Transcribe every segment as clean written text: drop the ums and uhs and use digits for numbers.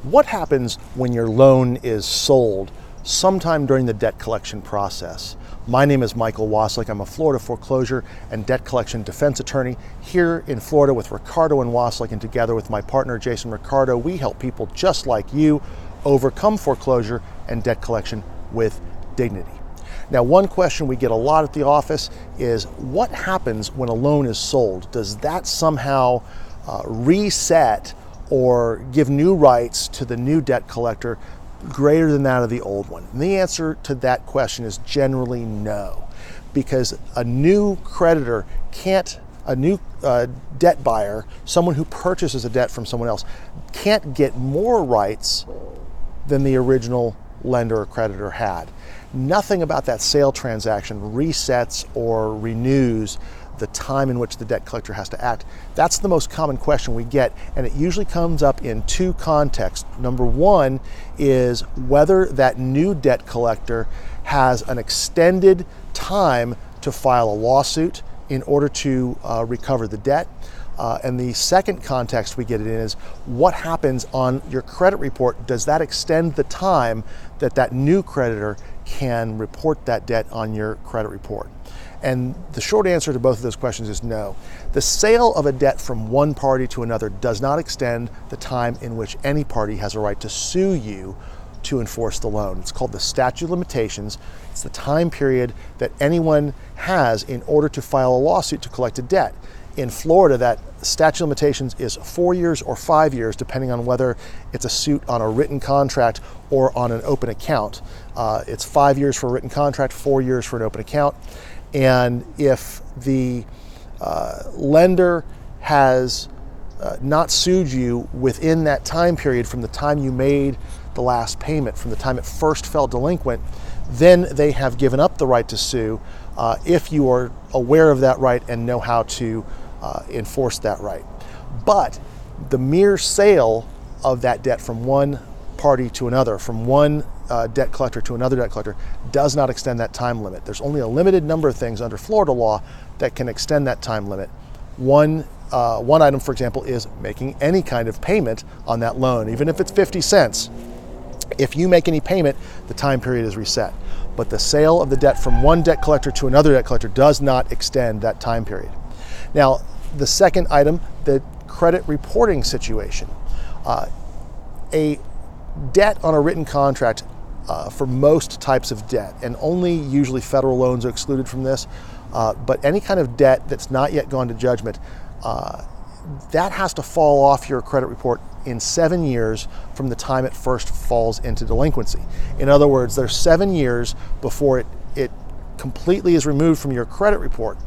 What happens when your loan is sold sometime during the debt collection process? My name is Michael Wasylik. I'm a Florida foreclosure and debt collection defense attorney here in Florida with Ricardo and Wasylik, and together with my partner Jason Ricardo, we help people just like you overcome foreclosure and debt collection with dignity. Now, one question we get a lot at the office is what happens when a loan is sold? Does that somehow reset or give new rights to the new debt collector greater than that of the old one? And the answer to that question is generally no, because a new creditor can't, a new debt buyer, someone who purchases a debt from someone else, can't get more rights than the original lender or creditor had. Nothing about that sale transaction resets or renews the time in which the debt collector has to act. That's the most common question we get, and it usually comes up in two contexts. Number one is whether that new debt collector has an extended time to file a lawsuit in order to recover the debt. And the second context we get it in is what happens on your credit report. Does that extend the time that that new creditor can report that debt on your credit report? And the short answer to both of those questions is no. The sale of a debt from one party to another does not extend the time in which any party has a right to sue you to enforce the loan. It's called the statute of limitations. It's the time period that anyone has in order to file a lawsuit to collect a debt. In Florida, that statute of limitations is 4 years or 5 years, depending on whether it's a suit on a written contract or on an open account. It's 5 years for a written contract, 4 years for an open account. And if the lender has not sued you within that time period from the time you made the last payment, from the time it first fell delinquent, then they have given up the right to sue if you are aware of that right and know how to enforce that right. But the mere sale of that debt from one party to another, from one debt collector to another debt collector, does not extend that time limit. There's only a limited number of things under Florida law that can extend that time limit. One item, for example, is making any kind of payment on that loan, even if it's 50 cents. If you make any payment, the time period is reset. But the sale of the debt from one debt collector to another debt collector does not extend that time period. Now, the second item, the credit reporting situation. A debt on a written contract for most types of debt, and only usually federal loans are excluded from this, but any kind of debt that's not yet gone to judgment, that has to fall off your credit report in 7 years from the time it first falls into delinquency. In other words, there's 7 years before it completely is removed from your credit report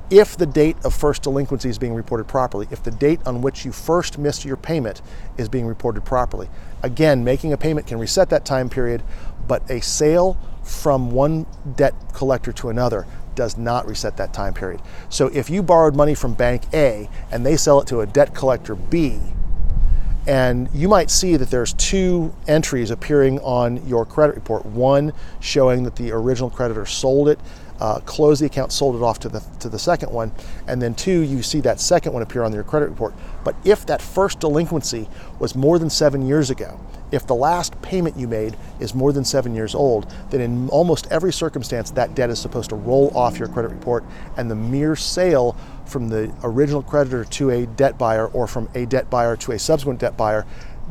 if the date of first delinquency is being reported properly, if the date on which you first missed your payment is being reported properly. Again, making a payment can reset that time period, but a sale from one debt collector to another does not reset that time period. So if you borrowed money from Bank A and they sell it to a debt collector B, and you might see that there's two entries appearing on your credit report, one showing that the original creditor sold it, closed the account, sold it off to the second one, and then two, you see that second one appear on your credit report. But if that first delinquency was more than 7 years ago, if the last payment you made is more than 7 years old, then in almost every circumstance, that debt is supposed to roll off your credit report, and the mere sale from the original creditor to a debt buyer or from a debt buyer to a subsequent debt buyer,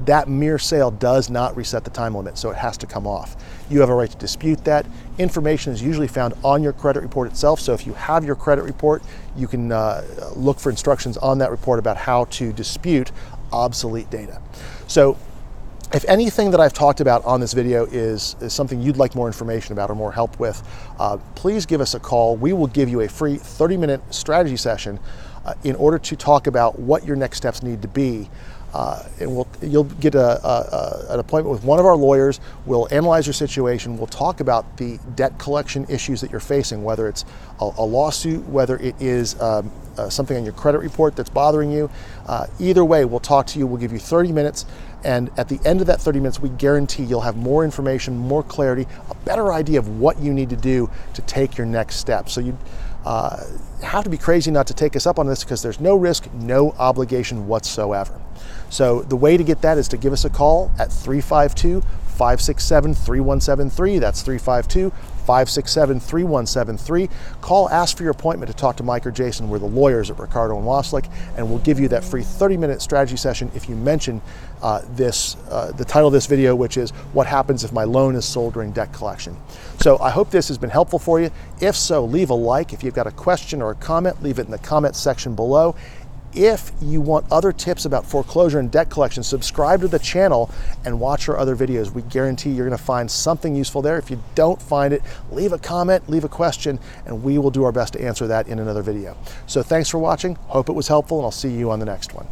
that mere sale does not reset the time limit, so it has to come off. You have a right to dispute that. Information is usually found on your credit report itself, so if you have your credit report, you can look for instructions on that report about how to dispute obsolete data. So if anything that I've talked about on this video is something you'd like more information about or more help with, please give us a call. We will give you a free 30-minute strategy session in order to talk about what your next steps need to be. And you'll get an appointment with one of our lawyers. We'll analyze your situation. We'll talk about the debt collection issues that you're facing, whether it's a lawsuit, whether it is something on your credit report that's bothering you. Either way, we'll talk to you. We'll give you 30 minutes. And at the end of that 30 minutes, we guarantee you'll have more information, more clarity, a better idea of what you need to do to take your next step. So have to be crazy not to take us up on this, because there's no risk, no obligation whatsoever. So the way to get that is to give us a call at 352-567-3173. That's 352-567-3173. Call, ask for your appointment to talk to Mike or Jason. We're the lawyers at Ricardo and Wasylik, and we'll give you that free 30-minute strategy session if you mention the title of this video, which is "What Happens If My Loan is Sold During Debt Collection." So I hope this has been helpful for you. If so, leave a like. If you've got a question or a comment, leave it in the comment section below. If you want other tips about foreclosure and debt collection, subscribe to the channel and watch our other videos. We guarantee you're going to find something useful there. If you don't find it, leave a comment, leave a question, and we will do our best to answer that in another video. So thanks for watching. Hope it was helpful, and I'll see you on the next one.